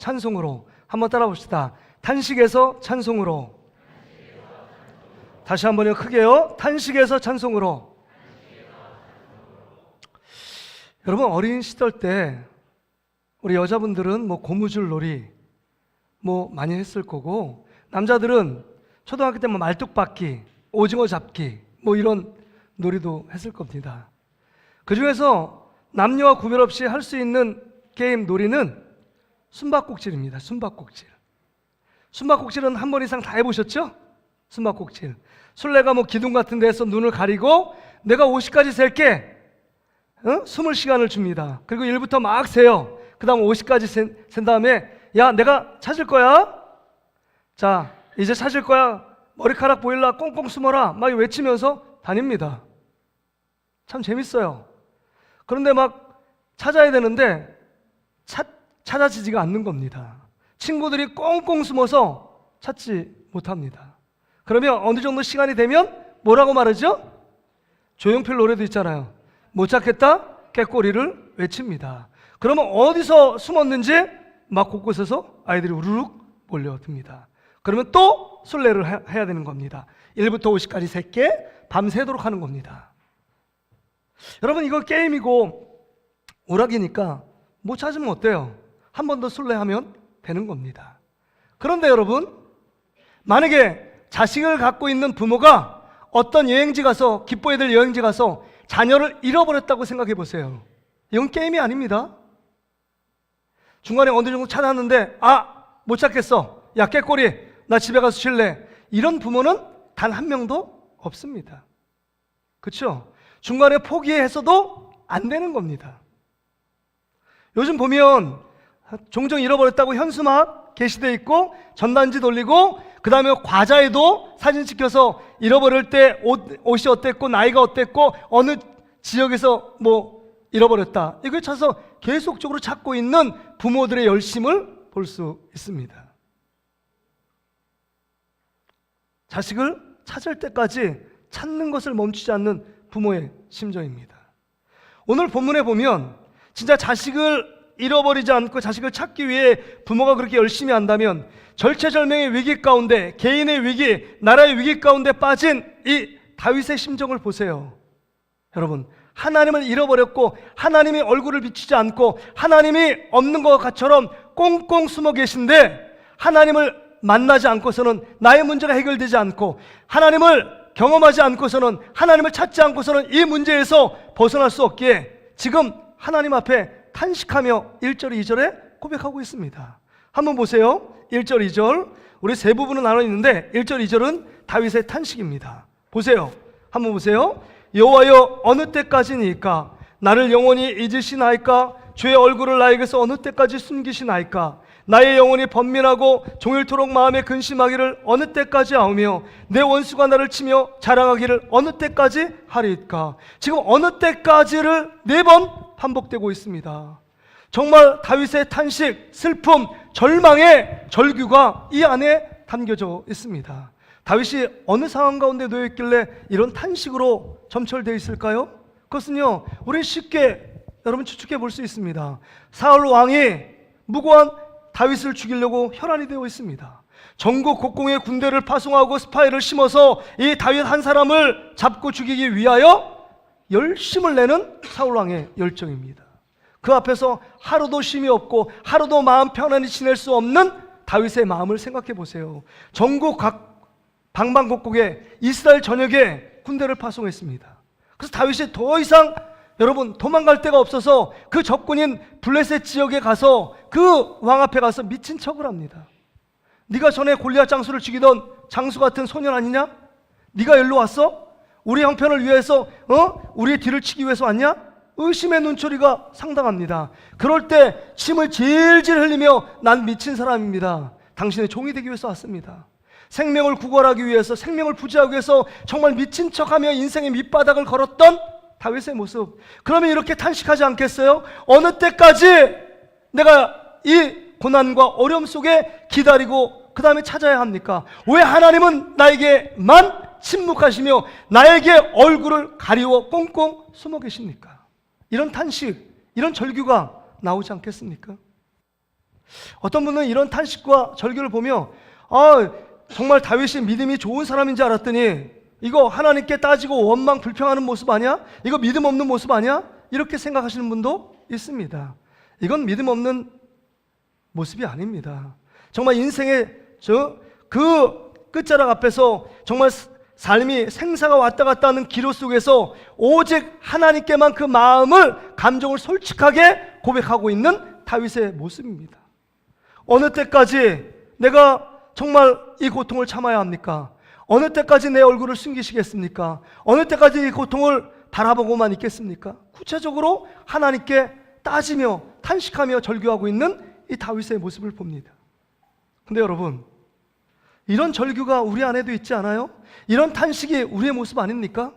찬송으로. 한번 따라 봅시다. 탄식에서 찬송으로. 다시 한번요. 크게요. 탄식에서 찬송으로. 여러분, 어린 시절 때 우리 여자분들은 뭐 고무줄 놀이 뭐 많이 했을 거고, 남자들은 초등학교 때 뭐 말뚝박기, 오징어 잡기 뭐 이런 놀이도 했을 겁니다. 그 중에서 남녀와 구별 없이 할 수 있는 게임 놀이는 숨바꼭질입니다. 숨바꼭질. 숨바꼭질은 한 번 이상 다 해보셨죠? 숨바꼭질. 술래가 뭐 기둥 같은 데서 눈을 가리고 내가 50까지 셀게, 숨을 시간을 줍니다. 그리고 1부터 막 세요. 그 다음 50까지 센 다음에 야, 내가 찾을 거야. 자, 이제 찾을 거야. 머리카락 보일라 꽁꽁 숨어라 막 외치면서 다닙니다. 참 재밌어요. 그런데 막 찾아야 되는데 찾아지지가 않는 겁니다. 친구들이 꽁꽁 숨어서 찾지 못합니다. 그러면 어느 정도 시간이 되면 뭐라고 말하죠? 조용필 노래도 있잖아요. 못 찾겠다? 깨꼬리를 외칩니다. 그러면 어디서 숨었는지 막 곳곳에서 아이들이 우르륵 몰려듭니다. 그러면 또 술래를 해야 되는 겁니다. 1부터 50까지 셀게 밤새도록 하는 겁니다. 여러분, 이거 게임이고 오락이니까 못 찾으면 어때요? 한 번 더 술래하면 되는 겁니다. 그런데 여러분, 만약에 자식을 갖고 있는 부모가 어떤 여행지 가서, 기뻐해야 될 여행지 가서 자녀를 잃어버렸다고 생각해 보세요. 이건 게임이 아닙니다. 중간에 어느 정도 찾았는데 못 찾겠어. 야, 깨꼬리 나 집에 가서 쉴래. 이런 부모는 단 한 명도 없습니다. 그렇죠? 중간에 포기해서도 안 되는 겁니다. 요즘 보면 종종 잃어버렸다고 현수막 게시되어 있고 전단지 돌리고 그 다음에 과자에도 사진 찍혀서 잃어버릴 때 옷이 어땠고 나이가 어땠고 어느 지역에서 뭐 잃어버렸다, 이걸 찾아서 계속적으로 찾고 있는 부모들의 열심을 볼 수 있습니다. 자식을 찾을 때까지 찾는 것을 멈추지 않는 부모의 심정입니다. 오늘 본문에 보면 진짜 자식을 잃어버리지 않고 자식을 찾기 위해 부모가 그렇게 열심히 한다면 절체절명의 위기 가운데, 개인의 위기, 나라의 위기 가운데 빠진 이 다윗의 심정을 보세요. 여러분, 하나님을 잃어버렸고 하나님이 얼굴을 비추지 않고 하나님이 없는 것처럼 꽁꽁 숨어 계신데, 하나님을 만나지 않고서는 나의 문제가 해결되지 않고 하나님을 경험하지 않고서는, 하나님을 찾지 않고서는 이 문제에서 벗어날 수 없기에 지금 하나님 앞에 탄식하며 1절 2절에 고백하고 있습니다. 한번 보세요. 1절 2절 우리 세 부분은 나눠 있는데 1절 2절은 다윗의 탄식입니다. 보세요. 한번 보세요. 여호와여, 어느 때까지니까 나를 영원히 잊으시나이까? 주의 얼굴을 나에게서 어느 때까지 숨기시나이까? 나의 영혼이 번민하고 종일토록 마음에 근심하기를 어느 때까지 하오며 내 원수가 나를 치며 자랑하기를 어느 때까지 하리이까? 지금 어느 때까지를 4번 반복되고 있습니다. 정말 다윗의 탄식, 슬픔, 절망의 절규가 이 안에 담겨져 있습니다. 다윗이 어느 상황 가운데 놓여 있길래 이런 탄식으로 점철되어 있을까요? 그것은요, 우리 쉽게 여러분 추측해 볼 수 있습니다. 사울 왕이 무고한 다윗을 죽이려고 혈안이 되어 있습니다. 전국 곡공에 군대를 파송하고 스파이를 심어서 이 다윗 한 사람을 잡고 죽이기 위하여 열심을 내는 사울 왕의 열정입니다. 그 앞에서 하루도 쉼이 없고 하루도 마음 편안히 지낼 수 없는 다윗의 마음을 생각해 보세요. 전국 각 방방곡곡에 이스라엘 전역에 군대를 파송했습니다. 그래서 다윗이 더 이상 여러분 도망갈 데가 없어서 그 적군인 블레셋 지역에 가서 그 왕 앞에 가서 미친 척을 합니다. 네가 전에 골리앗 장수를 죽이던 장수 같은 소년 아니냐? 네가 여기로 왔어? 우리 형편을 위해서 우리의 뒤를 치기 위해서 왔냐? 의심의 눈초리가 상당합니다. 그럴 때 침을 질질 흘리며 난 미친 사람입니다. 당신의 종이 되기 위해서 왔습니다. 생명을 구걸하기 위해서, 생명을 부지하기 위해서 정말 미친 척하며 인생의 밑바닥을 걸었던 다윗의 모습. 그러면 이렇게 탄식하지 않겠어요? 어느 때까지 내가 이 고난과 어려움 속에 기다리고 그 다음에 찾아야 합니까? 왜 하나님은 나에게만 침묵하시며 나에게 얼굴을 가리워 꽁꽁 숨어 계십니까? 이런 탄식, 이런 절규가 나오지 않겠습니까? 어떤 분은 이런 탄식과 절규를 보며 정말 다윗이 믿음이 좋은 사람인 줄 알았더니 이거 하나님께 따지고 원망 불평하는 모습 아니야? 이거 믿음 없는 모습 아니야? 이렇게 생각하시는 분도 있습니다. 이건 믿음 없는 모습이 아닙니다. 정말 인생의 그 끝자락 앞에서 정말 삶이 생사가 왔다 갔다 하는 기로 속에서 오직 하나님께만 그 마음을, 감정을 솔직하게 고백하고 있는 다윗의 모습입니다. 어느 때까지 내가 정말 이 고통을 참아야 합니까? 어느 때까지 내 얼굴을 숨기시겠습니까? 어느 때까지 이 고통을 바라보고만 있겠습니까? 구체적으로 하나님께 따지며 탄식하며 절규하고 있는 이 다윗의 모습을 봅니다. 근데 여러분, 이런 절규가 우리 안에도 있지 않아요? 이런 탄식이 우리의 모습 아닙니까?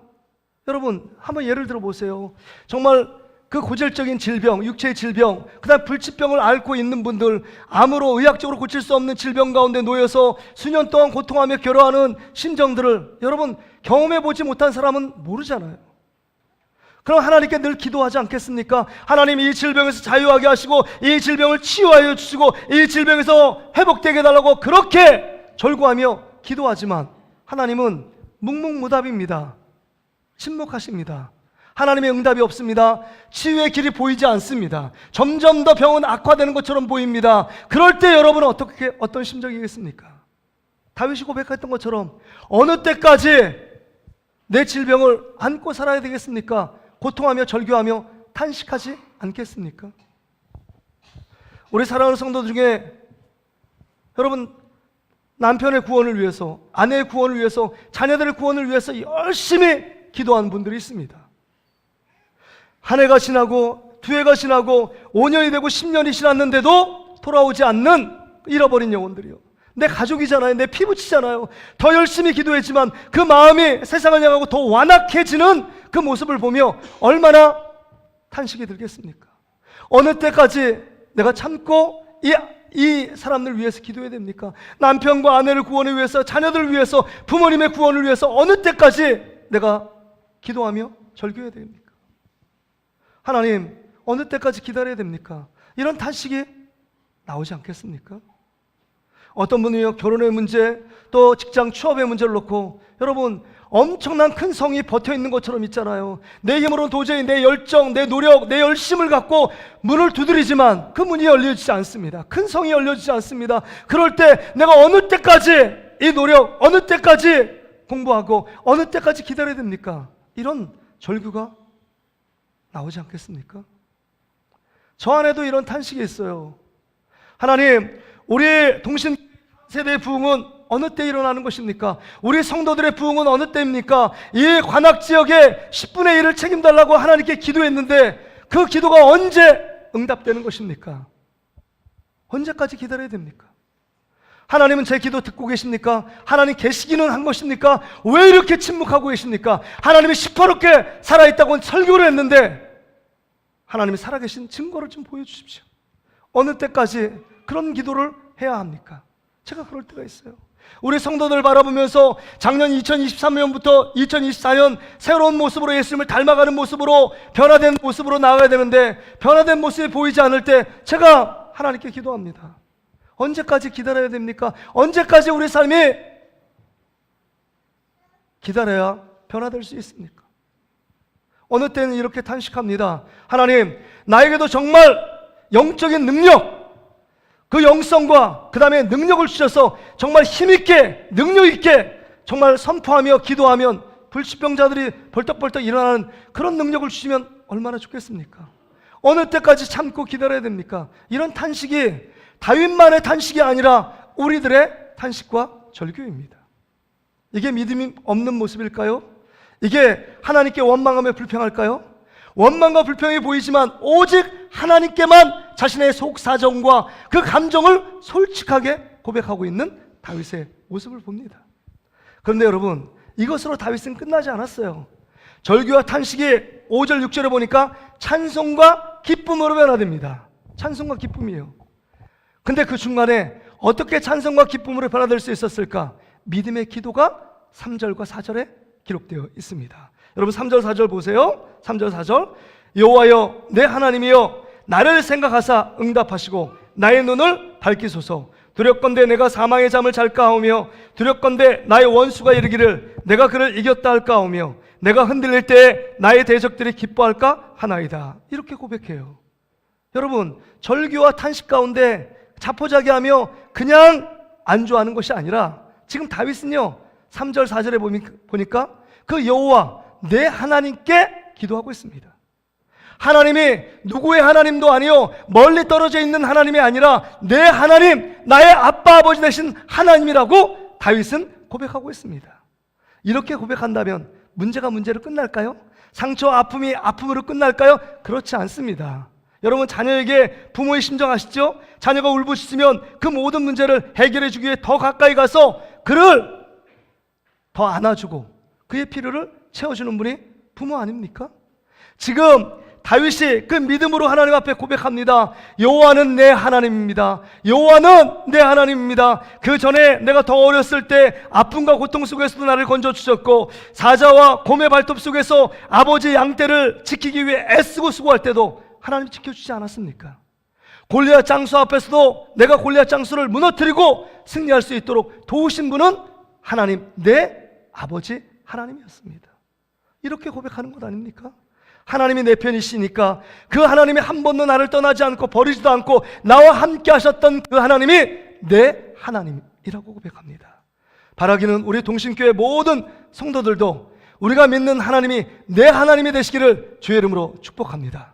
여러분, 한번 예를 들어 보세요. 정말 그 고질적인 질병, 육체의 질병, 그 다음 불치병을 앓고 있는 분들, 암으로 의학적으로 고칠 수 없는 질병 가운데 놓여서 수년 동안 고통하며 괴로워하는 심정들을 여러분 경험해 보지 못한 사람은 모르잖아요. 그럼 하나님께 늘 기도하지 않겠습니까? 하나님, 이 질병에서 자유하게 하시고 이 질병을 치유하여 주시고 이 질병에서 회복되게 해달라고 그렇게 절구하며 기도하지만 하나님은 묵묵무답입니다. 침묵하십니다. 하나님의 응답이 없습니다. 치유의 길이 보이지 않습니다. 점점 더 병은 악화되는 것처럼 보입니다. 그럴 때 여러분은 어떤 심정이겠습니까? 다윗이 고백했던 것처럼 어느 때까지 내 질병을 안고 살아야 되겠습니까? 고통하며 절규하며 탄식하지 않겠습니까? 우리 사랑하는 성도 중에 여러분, 남편의 구원을 위해서, 아내의 구원을 위해서, 자녀들의 구원을 위해서 열심히 기도하는 분들이 있습니다. 한 해가 지나고 두 해가 지나고 5년이 되고 10년이 지났는데도 돌아오지 않는 잃어버린 영혼들이요. 내 가족이잖아요. 내 피부치잖아요. 더 열심히 기도했지만 그 마음이 세상을 향하고 더 완악해지는 그 모습을 보며 얼마나 탄식이 들겠습니까? 어느 때까지 내가 참고 이 사람들을 위해서 기도해야 됩니까? 남편과 아내를 구원을 위해서, 자녀들을 위해서, 부모님의 구원을 위해서 어느 때까지 내가 기도하며 절규해야 됩니까? 하나님, 어느 때까지 기다려야 됩니까? 이런 탄식이 나오지 않겠습니까? 어떤 분은요, 결혼의 문제, 또 직장 취업의 문제를 놓고 여러분 엄청난 큰 성이 버텨 있는 것처럼 있잖아요. 내 힘으로는 도저히 내 열정, 내 노력, 내 열심을 갖고 문을 두드리지만 그 문이 열려지지 않습니다. 큰 성이 열려지지 않습니다. 그럴 때 내가 어느 때까지 이 노력, 어느 때까지 공부하고 어느 때까지 기다려야 됩니까? 이런 절규가 나오지 않겠습니까? 저 안에도 이런 탄식이 있어요. 하나님, 우리 동신 세대의 부흥은 어느 때 일어나는 것입니까? 우리 성도들의 부흥은 어느 때입니까? 이 관악 지역에 10분의 1을 책임달라고 하나님께 기도했는데 그 기도가 언제 응답되는 것입니까? 언제까지 기다려야 됩니까? 하나님은 제 기도 듣고 계십니까? 하나님 계시기는 한 것입니까? 왜 이렇게 침묵하고 계십니까? 하나님이 시퍼렇게 살아있다고 설교를 했는데 하나님이 살아계신 증거를 좀 보여주십시오. 어느 때까지 그런 기도를 해야 합니까? 제가 그럴 때가 있어요. 우리 성도들 바라보면서 작년 2023년부터 2024년 새로운 모습으로 예수님을 닮아가는 모습으로 변화된 모습으로 나아가야 되는데 변화된 모습이 보이지 않을 때 제가 하나님께 기도합니다. 언제까지 기다려야 됩니까? 언제까지 우리 삶이 기다려야 변화될 수 있습니까? 어느 때는 이렇게 탄식합니다. 하나님, 나에게도 정말 영적인 능력, 그 영성과 그 다음에 능력을 주셔서 정말 힘있게, 능력있게 정말 선포하며 기도하면 불치병자들이 벌떡벌떡 일어나는 그런 능력을 주시면 얼마나 좋겠습니까? 어느 때까지 참고 기다려야 됩니까? 이런 탄식이 다윗만의 탄식이 아니라 우리들의 탄식과 절규입니다. 이게 믿음이 없는 모습일까요? 이게 하나님께 원망하며 불평할까요? 원망과 불평이 보이지만 오직 하나님께만 자신의 속사정과 그 감정을 솔직하게 고백하고 있는 다윗의 모습을 봅니다. 그런데 여러분, 이것으로 다윗은 끝나지 않았어요. 절규와 탄식이 5절 6절에 보니까 찬송과 기쁨으로 변화됩니다. 찬송과 기쁨이에요. 근데 그 중간에 어떻게 찬송과 기쁨으로 변화될 수 있었을까? 믿음의 기도가 3절과 4절에 기록되어 있습니다. 여러분 3절 4절 보세요. 3절 4절 여호와여 내 하나님이여 나를 생각하사 응답하시고 나의 눈을 밝히소서. 두렵건대 내가 사망의 잠을 잘까 하오며 두렵건대 나의 원수가 이르기를 내가 그를 이겼다 할까 하오며 내가 흔들릴 때 나의 대적들이 기뻐할까 하나이다. 이렇게 고백해요. 여러분, 절규와 탄식 가운데 자포자기하며 그냥 안주하는 것이 아니라 지금 다윗은요 3절 4절에 보니까 그 여호와 내 하나님께 기도하고 있습니다. 하나님이 누구의 하나님도 아니요 멀리 떨어져 있는 하나님이 아니라 내 하나님, 나의 아빠 아버지 되신 하나님이라고 다윗은 고백하고 있습니다. 이렇게 고백한다면 문제가 문제로 끝날까요? 상처 아픔이 아픔으로 끝날까요? 그렇지 않습니다. 여러분, 자녀에게 부모의 심정 아시죠? 자녀가 울부짖으면 그 모든 문제를 해결해 주기 위해 더 가까이 가서 그를 더 안아주고 그의 필요를 채워주는 분이 부모 아닙니까? 지금 다윗이 그 믿음으로 하나님 앞에 고백합니다. 여호와는 내 하나님입니다. 여호와는 내 하나님입니다. 그 전에 내가 더 어렸을 때 아픔과 고통 속에서도 나를 건져주셨고 사자와 곰의 발톱 속에서 아버지 양떼를 지키기 위해 애쓰고 수고할 때도 하나님 지켜주지 않았습니까? 골리앗 장수 앞에서도 내가 골리앗 장수를 무너뜨리고 승리할 수 있도록 도우신 분은 하나님, 내 아버지 하나님이었습니다. 이렇게 고백하는 것 아닙니까? 하나님이 내 편이시니까 그 하나님이 한 번도 나를 떠나지 않고 버리지도 않고 나와 함께 하셨던 그 하나님이 내 하나님이라고 고백합니다. 바라기는 우리 동신교회 모든 성도들도 우리가 믿는 하나님이 내 하나님이 되시기를 주의 이름으로 축복합니다.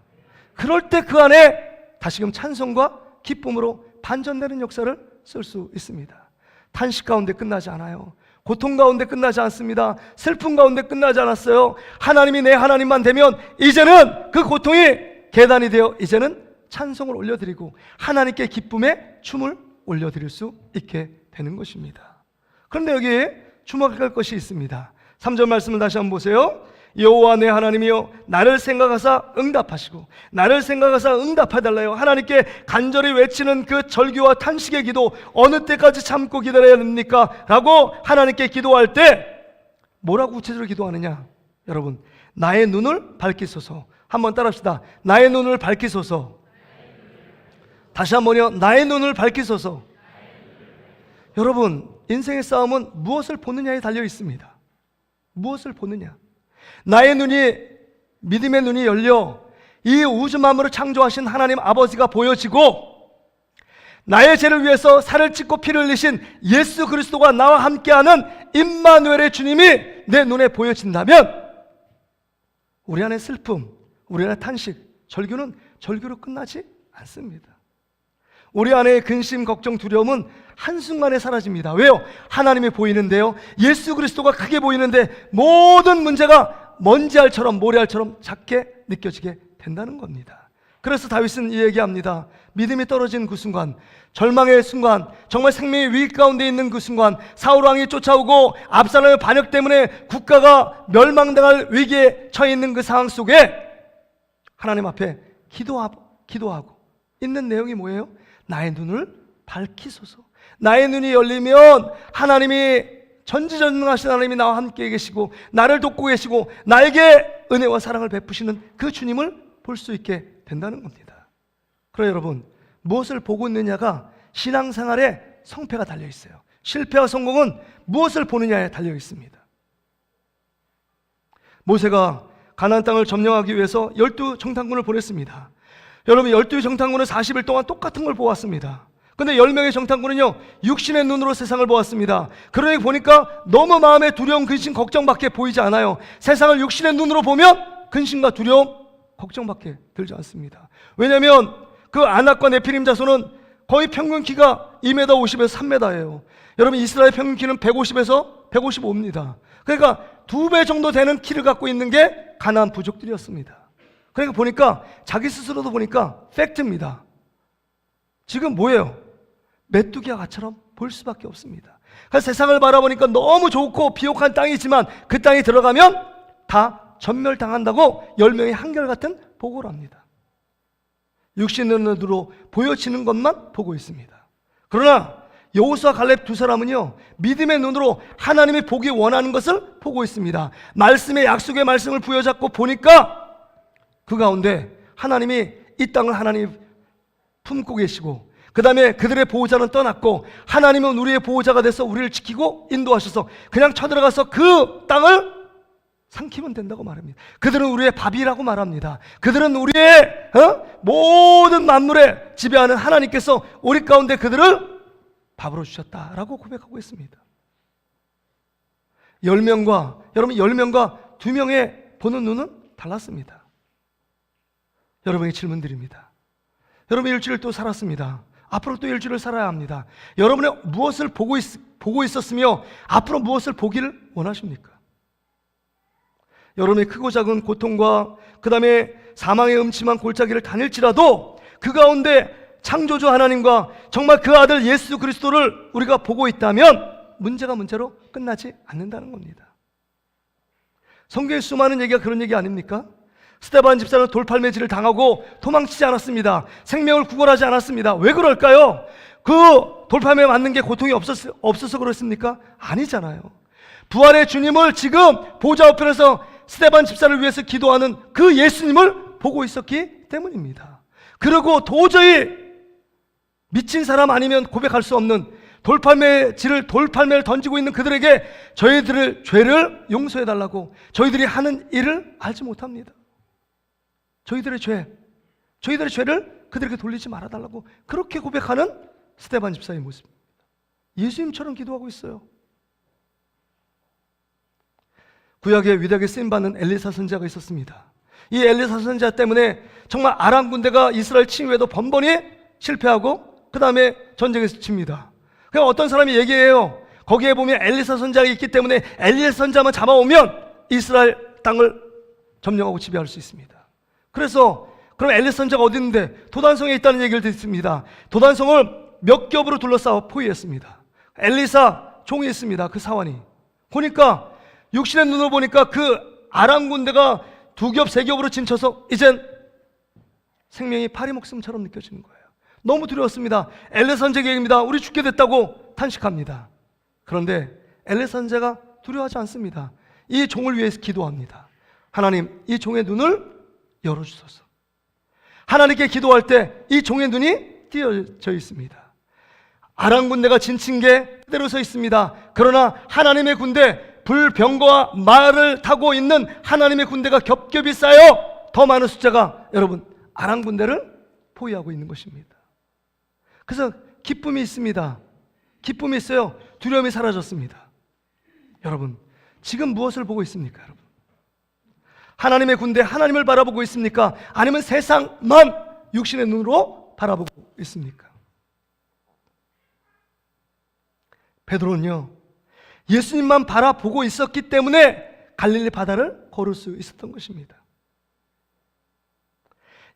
그럴 때 그 안에 다시금 찬송과 기쁨으로 반전되는 역사를 쓸 수 있습니다. 탄식 가운데 끝나지 않아요. 고통 가운데 끝나지 않습니다. 슬픔 가운데 끝나지 않았어요. 하나님이 내 하나님만 되면 이제는 그 고통이 계단이 되어 이제는 찬송을 올려드리고 하나님께 기쁨의 춤을 올려드릴 수 있게 되는 것입니다. 그런데 여기에 주목할 것이 있습니다. 3절 말씀을 다시 한번 보세요. 여호와 내 하나님이여 나를 생각하사 응답하시고 나를 생각하사 응답해달라요. 하나님께 간절히 외치는 그 절규와 탄식의 기도 어느 때까지 참고 기다려야 됩니까? 라고 하나님께 기도할 때 뭐라고 구체적으로 기도하느냐? 여러분, 나의 눈을 밝히소서. 한번 따라합시다. 나의 눈을 밝히소서. 다시 한번요. 나의 눈을 밝히소서. 여러분, 인생의 싸움은 무엇을 보느냐에 달려 있습니다. 무엇을 보느냐? 나의 눈이, 믿음의 눈이 열려 이 우주 만물을 창조하신 하나님 아버지가 보여지고 나의 죄를 위해서 살을 찢고 피를 흘리신 예수 그리스도가 나와 함께하는 임마누엘의 주님이 내 눈에 보여진다면 우리 안의 슬픔, 우리 안의 탄식, 절규는 절규로 끝나지 않습니다. 우리 안의 근심, 걱정, 두려움은 한순간에 사라집니다. 왜요? 하나님이 보이는데요, 예수 그리스도가 크게 보이는데 모든 문제가 먼지알처럼 모래알처럼 작게 느껴지게 된다는 겁니다. 그래서 다윗은 이 얘기합니다. 믿음이 떨어진 그 순간, 절망의 순간, 정말 생명의 위기 가운데 있는 그 순간, 사울 왕이 쫓아오고 압살롬의 반역 때문에 국가가 멸망당할 위기에 처해 있는 그 상황 속에 하나님 앞에 기도하고 있는 내용이 뭐예요? 나의 눈을 밝히소서. 나의 눈이 열리면 하나님이 전지전능하신 하나님이 나와 함께 계시고 나를 돕고 계시고 나에게 은혜와 사랑을 베푸시는 그 주님을 볼 수 있게 된다는 겁니다. 그러나 여러분, 무엇을 보고 있느냐가 신앙생활의 성패가 달려 있어요. 실패와 성공은 무엇을 보느냐에 달려 있습니다. 모세가 가나안 땅을 점령하기 위해서 12정탐군을 보냈습니다. 여러분, 12정탐군은 40일 동안 똑같은 걸 보았습니다. 근데 10명의 정탐꾼은요 육신의 눈으로 세상을 보았습니다. 그러니 보니까 너무 마음에 두려움, 근심, 걱정밖에 보이지 않아요. 세상을 육신의 눈으로 보면 근심과 두려움, 걱정밖에 들지 않습니다. 왜냐하면 그 아낙과 네피림 자손은 거의 평균 키가 2m 50에서 3m예요. 여러분, 이스라엘 평균 키는 150에서 155입니다. 그러니까 2배 정도 되는 키를 갖고 있는 게 가나안 부족들이었습니다. 그러니까 보니까 자기 스스로도 보니까 팩트입니다. 지금 뭐예요? 메뚜기와 가처럼 볼 수밖에 없습니다. 그래서 세상을 바라보니까 너무 좋고 비옥한 땅이지만 그 땅에 들어가면 다 전멸당한다고 10명이 한결같은 보고를 합니다. 육신의 눈으로 보여지는 것만 보고 있습니다. 그러나 여호수아 갈렙 두 사람은요 믿음의 눈으로 하나님이 보기 원하는 것을 보고 있습니다. 말씀의 약속의 말씀을 부여잡고 보니까 그 가운데 하나님이 이 땅을 하나님이 품고 계시고 그 다음에 그들의 보호자는 떠났고 하나님은 우리의 보호자가 돼서 우리를 지키고 인도하셔서 그냥 쳐들어가서 그 땅을 삼키면 된다고 말합니다. 그들은 우리의 밥이라고 말합니다. 그들은 우리의 모든 만물에 지배하는 하나님께서 우리 가운데 그들을 밥으로 주셨다라고 고백하고 있습니다. 10명과 여러분 10명과 2명의 보는 눈은 달랐습니다. 여러분에게 질문 드립니다. 여러분 일주일 또 살았습니다. 앞으로 또 일주일을 살아야 합니다. 여러분의 무엇을 보고 있었으며 앞으로 무엇을 보기를 원하십니까? 여러분의 크고 작은 고통과 그 다음에 사망의 음침한 골짜기를 다닐지라도 그 가운데 창조주 하나님과 정말 그 아들 예수 그리스도를 우리가 보고 있다면 문제가 문제로 끝나지 않는다는 겁니다. 성경의 수많은 얘기가 그런 얘기 아닙니까? 스데반 집사는 돌팔매질을 당하고 도망치지 않았습니다. 생명을 구걸하지 않았습니다. 왜 그럴까요? 그 돌팔매 맞는 게 고통이 없어서 그렇습니까? 아니잖아요. 부활의 주님을 지금 보좌 우편에서 스데반 집사를 위해서 기도하는 그 예수님을 보고 있었기 때문입니다. 그리고 도저히 미친 사람 아니면 고백할 수 없는 돌팔매를 던지고 있는 그들에게 저희들의 죄를 용서해달라고, 저희들이 하는 일을 알지 못합니다. 저희들의 죄를 그들에게 돌리지 말아달라고 그렇게 고백하는 스데반 집사의 모습입니다. 예수님처럼 기도하고 있어요. 구약에 위대하게 쓰임받는 엘리사 선지자가 있었습니다. 이 엘리사 선지자 때문에 정말 아람 군대가 이스라엘 침공에도 번번이 실패하고 그 다음에 전쟁에서 집니다. 그냥 어떤 사람이 얘기해요. 거기에 보면 엘리사 선지자가 있기 때문에 엘리사 선지자만 잡아오면 이스라엘 땅을 점령하고 지배할 수 있습니다. 그래서 그럼 엘리사 선지자가 어디 있는데 도단성에 있다는 얘기를 듣습니다. 도단성을 몇 겹으로 둘러싸고 포위했습니다. 엘리사 종이 있습니다. 그 사원이 보니까 육신의 눈으로 보니까 그 아람 군대가 2겹 3겹으로 진쳐서 이젠 생명이 파리 목숨처럼 느껴지는 거예요. 너무 두려웠습니다. 엘리사 선지자가 얘기합니다. 우리 죽게 됐다고 탄식합니다. 그런데 엘리사 선지자가 두려워하지 않습니다. 이 종을 위해서 기도합니다. 하나님, 이 종의 눈을 열어주소서. 하나님께 기도할 때 이 종의 눈이 띄어져 있습니다. 아람 군대가 진친 게 그대로 서 있습니다. 그러나 하나님의 군대, 불병거와 말을 타고 있는 하나님의 군대가 겹겹이 쌓여 더 많은 숫자가 여러분 아람 군대를 포위하고 있는 것입니다. 그래서 기쁨이 있습니다. 기쁨이 있어요. 두려움이 사라졌습니다. 여러분 지금 무엇을 보고 있습니까? 여러분 하나님의 군대, 하나님을 바라보고 있습니까? 아니면 세상만 육신의 눈으로 바라보고 있습니까? 베드로는요 예수님만 바라보고 있었기 때문에 갈릴리 바다를 걸을 수 있었던 것입니다.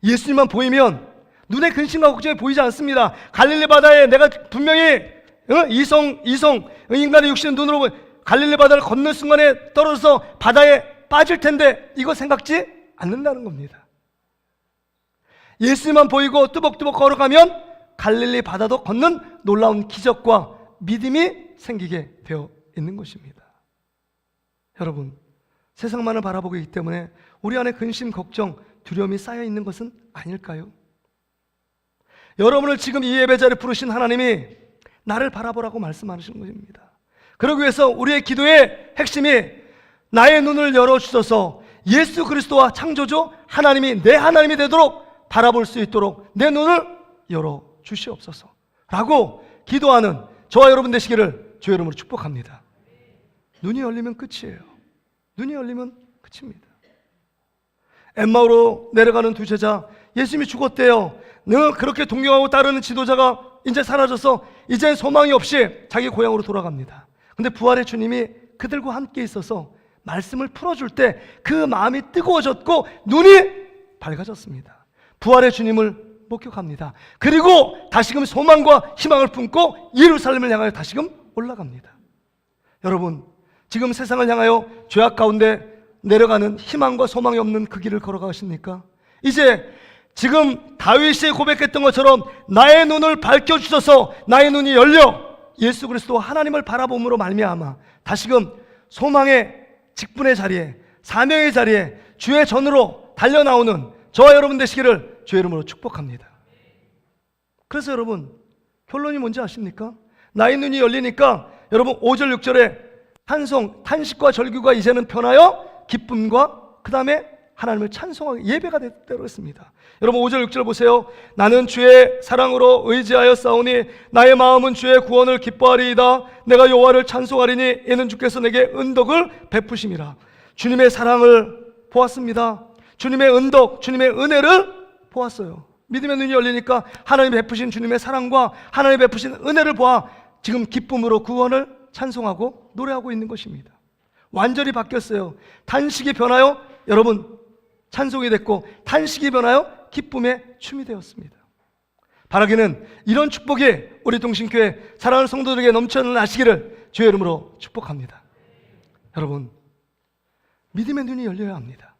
예수님만 보이면 눈에 근심과 걱정이 보이지 않습니다. 갈릴리 바다에 내가 분명히 이성 인간의 육신의 눈으로 갈릴리 바다를 건널 순간에 떨어져서 바다에 빠질 텐데 이거 생각지 않는다는 겁니다. 예수님만 보이고 뚜벅뚜벅 걸어가면 갈릴리 바다도 걷는 놀라운 기적과 믿음이 생기게 되어 있는 것입니다. 여러분 세상만을 바라보고 있기 때문에 우리 안에 근심, 걱정, 두려움이 쌓여 있는 것은 아닐까요? 여러분을 지금 이 예배 자리에 부르신 하나님이 나를 바라보라고 말씀하시는 것입니다. 그러기 위해서 우리의 기도의 핵심이 나의 눈을 열어주셔서 예수 그리스도와 창조주 하나님이 내 하나님이 되도록 바라볼 수 있도록 내 눈을 열어주시옵소서 라고 기도하는 저와 여러분 되시기를 주의 이름으로 축복합니다. 눈이 열리면 끝이에요. 눈이 열리면 끝입니다. 엠마오로 내려가는 두 제자, 예수님이 죽었대요. 늘 그렇게 동경하고 따르는 지도자가 이제 사라져서 이제 소망이 없이 자기 고향으로 돌아갑니다. 근데 부활의 주님이 그들과 함께 있어서 말씀을 풀어줄 때 그 마음이 뜨거워졌고 눈이 밝아졌습니다. 부활의 주님을 목격합니다. 그리고 다시금 소망과 희망을 품고 예루살렘을 향하여 다시금 올라갑니다. 여러분 지금 세상을 향하여 죄악 가운데 내려가는 희망과 소망이 없는 그 길을 걸어가십니까? 이제 지금 다윗이 고백했던 것처럼 나의 눈을 밝혀주셔서 나의 눈이 열려 예수 그리스도 하나님을 바라봄으로 말미암아 다시금 소망의 직분의 자리에 사명의 자리에 주의 전으로 달려나오는 저와 여러분 되시기를 주의 이름으로 축복합니다. 그래서 여러분 결론이 뭔지 아십니까? 나의 눈이 열리니까 여러분 5절 6절에 탄식과 절규가 이제는 변하여 기쁨과 그 다음에 하나님을 찬송하게 예배가 됐다고 했습니다. 여러분 5절 6절 보세요. 나는 주의 사랑으로 의지하여 싸우니 나의 마음은 주의 구원을 기뻐하리이다. 내가 여호와를 찬송하리니 이는 주께서 내게 은덕을 베푸심이라. 주님의 사랑을 보았습니다. 주님의 은덕, 주님의 은혜를 보았어요. 믿음의 눈이 열리니까 하나님이 베푸신 주님의 사랑과 하나님이 베푸신 은혜를 보아 지금 기쁨으로 구원을 찬송하고 노래하고 있는 것입니다. 완전히 바뀌었어요. 탄식이 변하여 여러분 찬송이 됐고, 탄식이 변하여 기쁨의 춤이 되었습니다. 바라기는 이런 축복이 우리 동신교회 사랑하는 성도들에게 넘쳐나시기를 주의 이름으로 축복합니다. 여러분, 믿음의 눈이 열려야 합니다.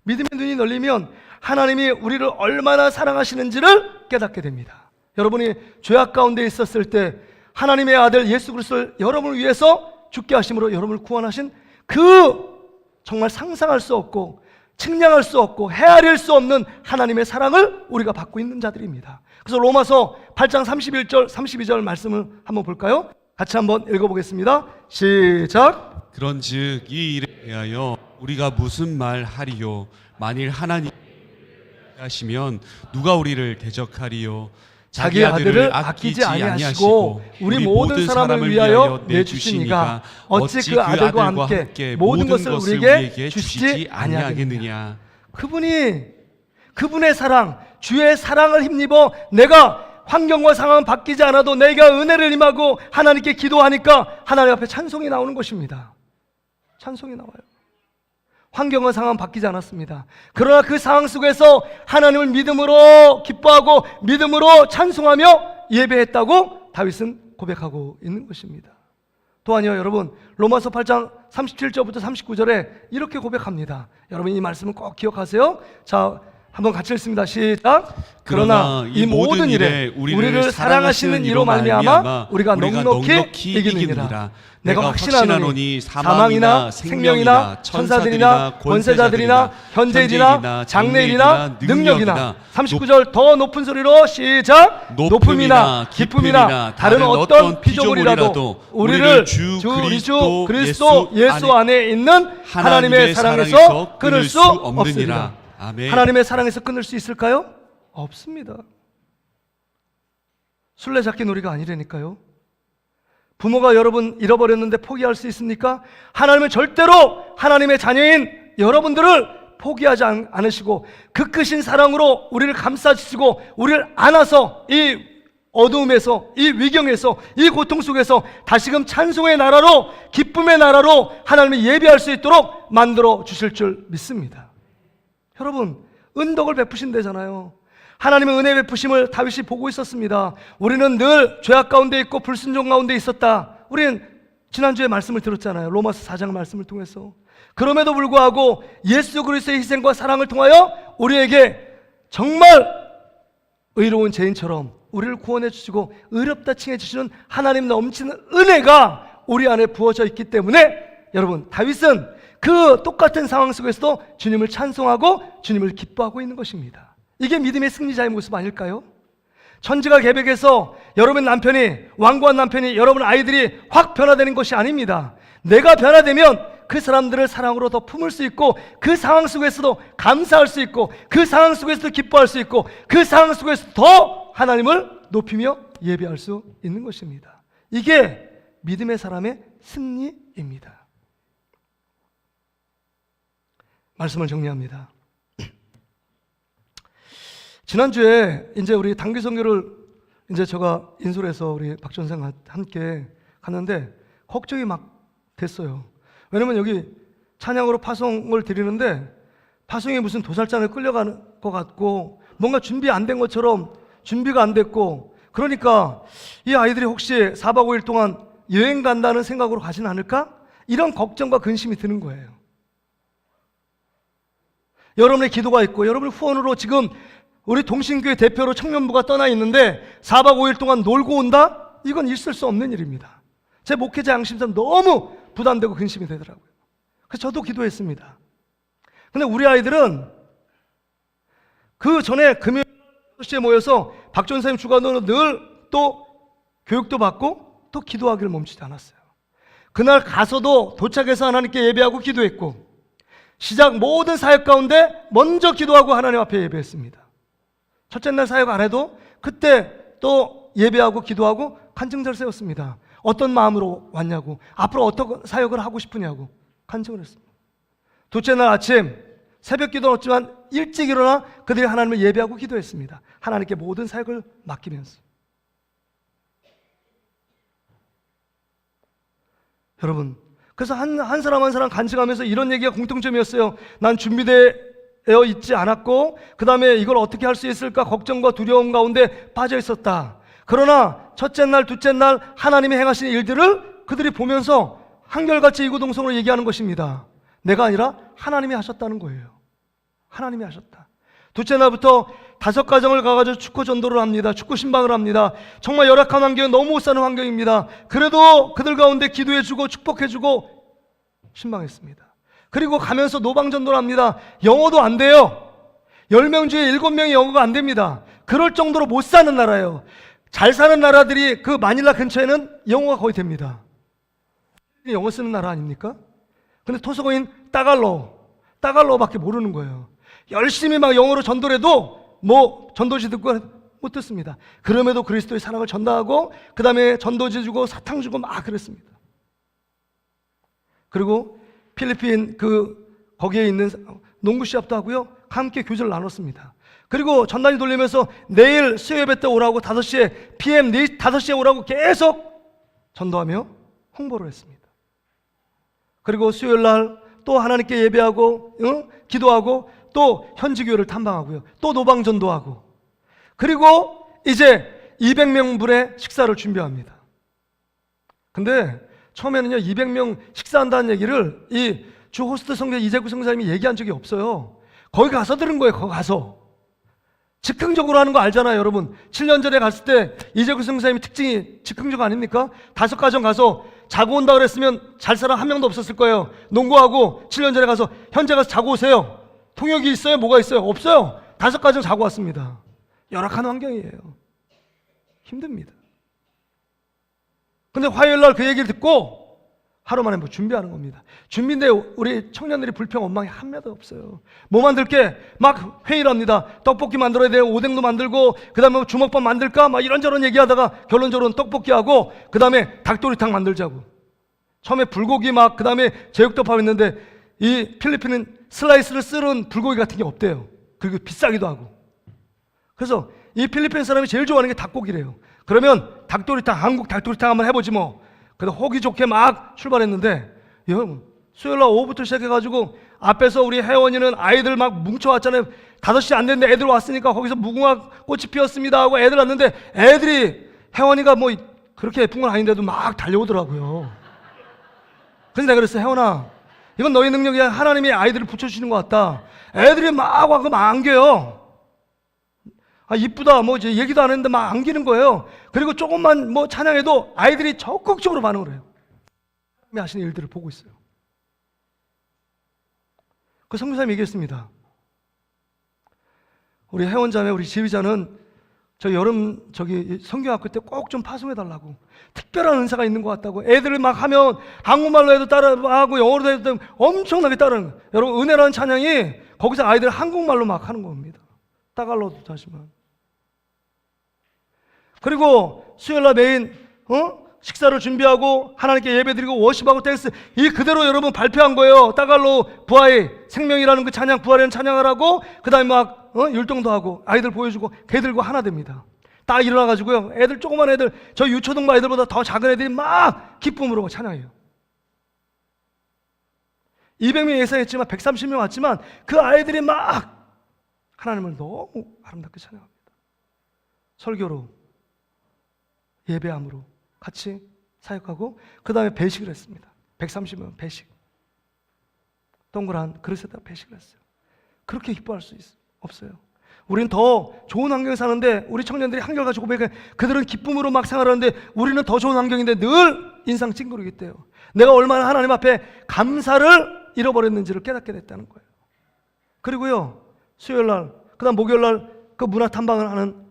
믿음의 눈이 열리면 하나님이 우리를 얼마나 사랑하시는지를 깨닫게 됩니다. 여러분이 죄악 가운데 있었을 때 하나님의 아들 예수 그리스도를 여러분을 위해서 죽게 하심으로 여러분을 구원하신 그 정말 상상할 수 없고 측량할 수 없고 헤아릴 수 없는 하나님의 사랑을 우리가 받고 있는 자들입니다. 그래서 로마서 8장 31절 32절 말씀을 한번 볼까요? 같이 한번 읽어보겠습니다. 시작. 그런즉 이 일에 대하여 우리가 무슨 말 하리요? 만일 하나님이 하시면 누가 우리를 대적하리요? 자기 아들을 아끼지 아니하시고 우리 모든 사람을 위하여 내주시니가 어찌 그 아들과 함께 모든 것을 우리에게 주시지 아니하겠느냐. 그분의 사랑, 주의 사랑을 힘입어 내가 환경과 상황은 바뀌지 않아도 내가 은혜를 임하고 하나님께 기도하니까 하나님 앞에 찬송이 나오는 것입니다. 찬송이 나와요. 환경과 상황은 바뀌지 않았습니다. 그러나 그 상황 속에서 하나님을 믿음으로 기뻐하고 믿음으로 찬송하며 예배했다고 다윗은 고백하고 있는 것입니다. 또한요, 여러분, 로마서 8장 37절부터 39절에 이렇게 고백합니다. 여러분 이 말씀은 꼭 기억하세요. 자, 한번 같이 읽습니다. 시작. 그러나 이 모든 일에 우리를 사랑하시는 이로 말미암아 우리가 넉넉히 이기느니라. 내가 확신하노니 사망이나 생명이나 천사들이나 권세자들이나 현재일이나 장래일이나 능력이나 39절 더 높은 소리로 시작. 높음이나 기쁨이나 다른 어떤 피조물이라도 우리를 주 그리스도 예수 안에 있는 하나님의 사랑에서 끊을 수 없으리라. 아멘. 하나님의 사랑에서 끊을 수 있을까요? 없습니다. 술래잡기 놀이가 아니라니까요. 부모가 여러분 잃어버렸는데 포기할 수 있습니까? 하나님은 절대로 하나님의 자녀인 여러분들을 포기하지 않으시고 그 크신 사랑으로 우리를 감싸주시고 우리를 안아서 이 어두움에서, 이 위경에서, 이 고통 속에서 다시금 찬송의 나라로, 기쁨의 나라로 하나님이 예배할 수 있도록 만들어 주실 줄 믿습니다. 여러분, 은덕을 베푸신대잖아요. 하나님의 은혜 베푸심을 다윗이 보고 있었습니다. 우리는 늘 죄악 가운데 있고 불순종 가운데 있었다. 우리는 지난주에 말씀을 들었잖아요. 로마서 4장 말씀을 통해서. 그럼에도 불구하고 예수 그리스도의 희생과 사랑을 통하여 우리에게 정말 의로운 죄인처럼 우리를 구원해 주시고 의롭다 칭해 주시는 하나님 넘치는 은혜가 우리 안에 부어져 있기 때문에 여러분, 다윗은 그 똑같은 상황 속에서도 주님을 찬송하고 주님을 기뻐하고 있는 것입니다. 이게 믿음의 승리자의 모습 아닐까요? 천지가 개벽해서 여러분 남편이, 완고한 남편이, 여러분 아이들이 확 변화되는 것이 아닙니다. 내가 변화되면 그 사람들을 사랑으로 더 품을 수 있고 그 상황 속에서도 감사할 수 있고 그 상황 속에서도 기뻐할 수 있고 그 상황 속에서 더 하나님을 높이며 예배할 수 있는 것입니다. 이게 믿음의 사람의 승리입니다. 말씀을 정리합니다. 지난주에 이제 우리 단기 선교를 이제 제가 인솔해서 우리 박 전사랑 함께 갔는데 걱정이 막 됐어요. 왜냐면 여기 찬양으로 파송을 드리는데 파송이 무슨 도살장에 끌려가는 것 같고 뭔가 준비 안 된 것처럼 준비가 안 됐고, 그러니까 이 아이들이 혹시 4박 5일 동안 여행 간다는 생각으로 가진 않을까? 이런 걱정과 근심이 드는 거예요. 여러분의 기도가 있고 여러분의 후원으로 지금 우리 동신교회 대표로 청년부가 떠나 있는데 4박 5일 동안 놀고 온다? 이건 있을 수 없는 일입니다. 제 목회자 양심상 너무 부담되고 근심이 되더라고요. 그래서 저도 기도했습니다. 근데 우리 아이들은 그 전에 금요일 6시에 모여서 박 전사님 주관으로 늘 또 교육도 받고 또 기도하기를 멈추지 않았어요. 그날 가서도 도착해서 하나님께 예배하고 기도했고, 시작 모든 사역 가운데 먼저 기도하고 하나님 앞에 예배했습니다. 첫째 날 사역 안 해도 그때 또 예배하고 기도하고 간증자를 세웠습니다. 어떤 마음으로 왔냐고, 앞으로 어떤 사역을 하고 싶으냐고 간증을 했습니다. 둘째 날 아침 새벽 기도는 없지만 일찍 일어나 그들이 하나님을 예배하고 기도했습니다. 하나님께 모든 사역을 맡기면서. 여러분, 그래서 한 사람 한 사람 간증하면서 이런 얘기가 공통점이었어요. 난 준비되어 있지 않았고, 그 다음에 이걸 어떻게 할 수 있을까 걱정과 두려움 가운데 빠져 있었다. 그러나 첫째 날, 둘째 날 하나님이 행하신 일들을 그들이 보면서 한결같이 이구동성으로 얘기하는 것입니다. 내가 아니라 하나님이 하셨다는 거예요. 하나님이 하셨다. 둘째 날부터 5가정을 가가지고 축구 전도를 합니다. 축구 신방을 합니다. 정말 열악한 환경은 너무 못 사는 환경입니다. 그래도 그들 가운데 기도해주고 축복해주고 신방했습니다. 그리고 가면서 노방 전도를 합니다. 영어도 안 돼요. 10명 중에 7명이 영어가 안 됩니다. 그럴 정도로 못 사는 나라예요. 잘 사는 나라들이 그 마닐라 근처에는 영어가 거의 됩니다. 영어 쓰는 나라 아닙니까? 근데 토속어인 따갈로밖에 모르는 거예요. 열심히 막 영어로 전도를 해도 뭐 전도지 듣고 못 듣습니다. 그럼에도 그리스도의 사랑을 전달하고 그 다음에 전도지 주고 사탕 주고 막 그랬습니다. 그리고 필리핀 거기에 있는 농구 시합도 하고요, 함께 교제를 나눴습니다. 그리고 전단지 돌리면서 내일 수요예배 때 오라고 5시에 PM 5시에 오라고 계속 전도하며 홍보를 했습니다. 그리고 수요일 날 또 하나님께 예배하고 기도하고 또 현지교회를 탐방하고요, 또 노방 전도하고, 그리고 이제 200명분의 식사를 준비합니다. 근데 처음에는요 200명 식사한다는 얘기를 이 주 호스트 성교 이재구 성사님이 얘기한 적이 없어요. 거기 가서 들은 거예요. 거기 가서 즉흥적으로 하는 거 알잖아요, 여러분. 7년 전에 갔을 때 이재구 성사님의 특징이 즉흥적 아닙니까? 5가정 가서 자고 온다 그랬으면 잘 사람 한 명도 없었을 거예요. 농구하고 7년 전에 가서 현재 가서 자고 오세요. 통역이 있어요? 뭐가 있어요? 없어요. 5가정 자고 왔습니다. 열악한 환경이에요. 힘듭니다. 근데 화요일 날 그 얘기를 듣고 하루 만에 뭐 준비하는 겁니다. 준비인데 우리 청년들이 불평 원망이 한 명도 없어요. 뭐 만들게? 막 회의를 합니다. 떡볶이 만들어야 돼요. 오뎅도 만들고, 그 다음에 주먹밥 만들까? 막 이런저런 얘기하다가 결론적으로는 떡볶이하고 그 다음에 닭도리탕 만들자고. 처음에 불고기 막 그 다음에 제육덮밥 했는데 이 필리핀은 슬라이스를 쓸은 불고기 같은 게 없대요. 그리고 비싸기도 하고. 그래서 이 필리핀 사람이 제일 좋아하는 게 닭고기래요. 그러면 닭도리탕, 한국 닭도리탕 한번 해보지 뭐. 그래서 호기 좋게 막 출발했는데, 여러분 수요일날 오후부터 시작해가지고 앞에서 우리 혜원이는 아이들 막 뭉쳐왔잖아요. 5시 안 됐는데 애들 왔으니까 거기서 무궁화 꽃이 피었습니다 하고 애들 왔는데, 애들이 혜원이가 뭐 그렇게 예쁜 건 아닌데도 막 달려오더라고요. 그래서 내가 그랬어요. 혜원아, 이건 너희 능력이 아니라 하나님이 아이들을 붙여주시는 것 같다. 애들이 막 와서 막 안겨요. 아, 이쁘다 뭐 이제 얘기도 안 했는데 막 안기는 거예요. 그리고 조금만 뭐 찬양해도 아이들이 적극적으로 반응을 해요. 하나님이 하시는 일들을 보고 있어요. 그 선교사님이 얘기했습니다. 우리 혜원자매, 우리 지휘자는 저 여름 선교학교 때 꼭 좀 파송해달라고, 특별한 은사가 있는 것 같다고. 애들을 막 하면 한국말로 해도 따라하고 영어로 해도 엄청나게 따르는 거예요. 여러분, 은혜라는 찬양이 거기서 아이들 한국말로 막 하는 겁니다. 따갈로도 하지만. 그리고 수요일날 메인 식사를 준비하고 하나님께 예배드리고 워십하고 댄스, 이 그대로 여러분 발표한 거예요. 따갈로 부하의 생명이라는 그 찬양, 부하라는 찬양을 하고 그 다음에 막 율동도 하고 아이들 보여주고 걔들과 하나 됩니다. 딱 일어나가지고요, 애들 조그만 애들, 저 유초등부 애들보다 더 작은 애들이 막 기쁨으로 찬양해요. 200명 예상했지만 130명 왔지만 그 아이들이 막 하나님을 너무 아름답게 찬양합니다. 설교로, 예배함으로 같이 사역하고 그 다음에 배식을 했습니다. 130명 배식, 동그란 그릇에다 배식을 했어요. 그렇게 기뻐할 수 없어요. 우리는 더 좋은 환경에 사는데 우리 청년들이 한결같이 고백해. 그들은 기쁨으로 막 생활하는데 우리는 더 좋은 환경인데 늘 인상 찡그리기 때문에 내가 얼마나 하나님 앞에 감사를 잃어버렸는지를 깨닫게 됐다는 거예요. 그리고요, 수요일날 그 다음 목요일날 그 문화 탐방을 하는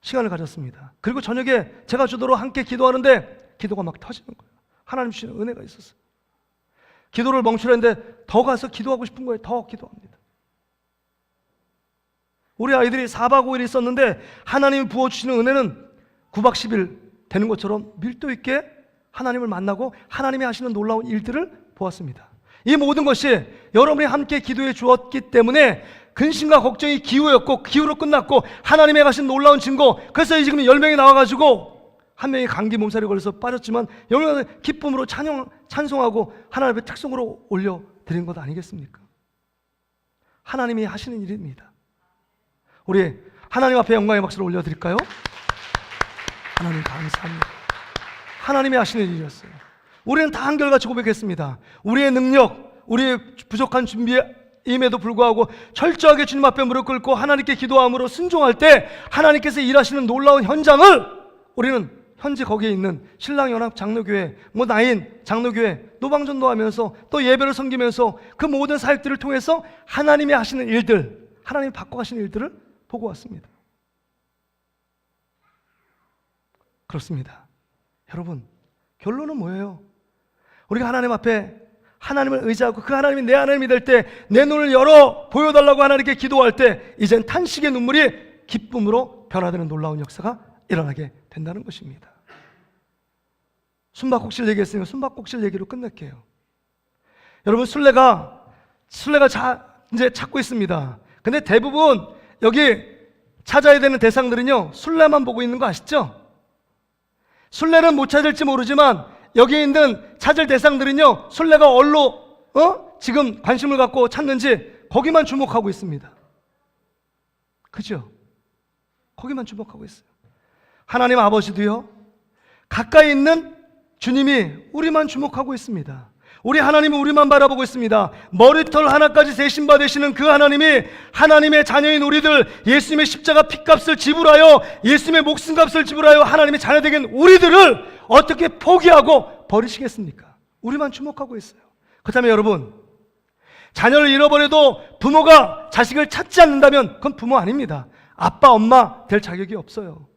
시간을 가졌습니다. 그리고 저녁에 제가 주도로 함께 기도하는데 기도가 막 터지는 거예요. 하나님 주시는 은혜가 있었어요. 기도를 멈추려는데 더 가서 기도하고 싶은 거예요. 더 기도합니다. 우리 아이들이 4박 5일 있었는데 하나님이 부어주시는 은혜는 9박 10일 되는 것처럼 밀도 있게 하나님을 만나고 하나님이 하시는 놀라운 일들을 보았습니다. 이 모든 것이 여러분이 함께 기도해 주었기 때문에 근심과 걱정이 기후였고 기후로 끝났고 하나님의 가신 놀라운 증거. 그래서 지금 10명이 나와가지고 한 명이 감기 몸살이 걸려서 빠졌지만 10명은 기쁨으로 찬송하고 하나님의 특성으로 올려드린 것 아니겠습니까? 하나님이 하시는 일입니다. 우리 하나님 앞에 영광의 박수를 올려드릴까요? 하나님 감사합니다. 하나님이 하시는 일이었어요. 우리는 다 한결같이 고백했습니다. 우리의 능력, 우리의 부족한 준비임에도 불구하고 철저하게 주님 앞에 무릎 꿇고 하나님께 기도함으로 순종할 때 하나님께서 일하시는 놀라운 현장을 우리는 현재 거기에 있는 신랑연합 장로교회, 나인 장로교회, 노방전도하면서 또 예배를 섬기면서 그 모든 사역들을 통해서 하나님이 하시는 일들, 하나님이 바꿔가시는 일들을 보고 왔습니다. 그렇습니다. 여러분, 결론은 뭐예요? 우리가 하나님 앞에 하나님을 의지하고 그 하나님이 내 하나님이 될 때 내 눈을 열어 보여달라고 하나님께 기도할 때 이젠 탄식의 눈물이 기쁨으로 변화되는 놀라운 역사가 일어나게 된다는 것입니다. 숨바꼭질 얘기했으니까 숨바꼭질 얘기로 끝낼게요. 여러분, 순례가 이제 찾고 있습니다. 근데 대부분 여기 찾아야 되는 대상들은요, 순례만 보고 있는 거 아시죠? 순례는 못 찾을지 모르지만 여기 있는 찾을 대상들은요, 순례가 얼로 지금 관심을 갖고 찾는지 거기만 주목하고 있습니다. 그죠? 거기만 주목하고 있어요. 하나님 아버지도요, 가까이 있는 주님이 우리만 주목하고 있습니다. 우리 하나님은 우리만 바라보고 있습니다. 머리털 하나까지 대신받으시는 그 하나님이 하나님의 자녀인 우리들, 예수님의 십자가 핏값을 지불하여 예수님의 목숨값을 지불하여 하나님의 자녀되긴 우리들을 어떻게 포기하고 버리시겠습니까? 우리만 주목하고 있어요. 그렇다면 여러분, 자녀를 잃어버려도 부모가 자식을 찾지 않는다면 그건 부모 아닙니다. 아빠, 엄마 될 자격이 없어요.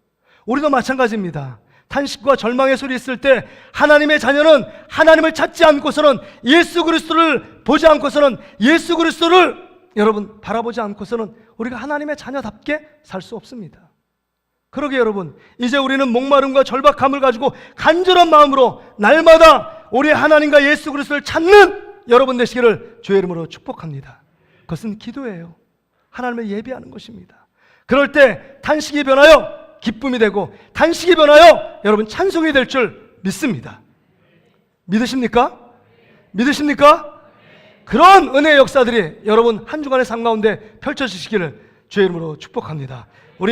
우리도 마찬가지입니다. 탄식과 절망의 소리 있을 때 하나님의 자녀는 하나님을 찾지 않고서는 예수 그리스도를 보지 않고서는 예수 그리스도를 여러분 바라보지 않고서는 우리가 하나님의 자녀답게 살 수 없습니다. 그러게 여러분, 이제 우리는 목마름과 절박함을 가지고 간절한 마음으로 날마다 우리 하나님과 예수 그리스도를 찾는 여러분 되시기를 주의 이름으로 축복합니다. 그것은 기도예요. 하나님을 예배하는 것입니다. 그럴 때 탄식이 변하여 기쁨이 되고 탄식이 변하여 여러분 찬송이 될 줄 믿습니다. 믿으십니까? 믿으십니까? 그런 은혜의 역사들이 여러분 한 주간의 삶 가운데 펼쳐지시기를 주의 이름으로 축복합니다. 우리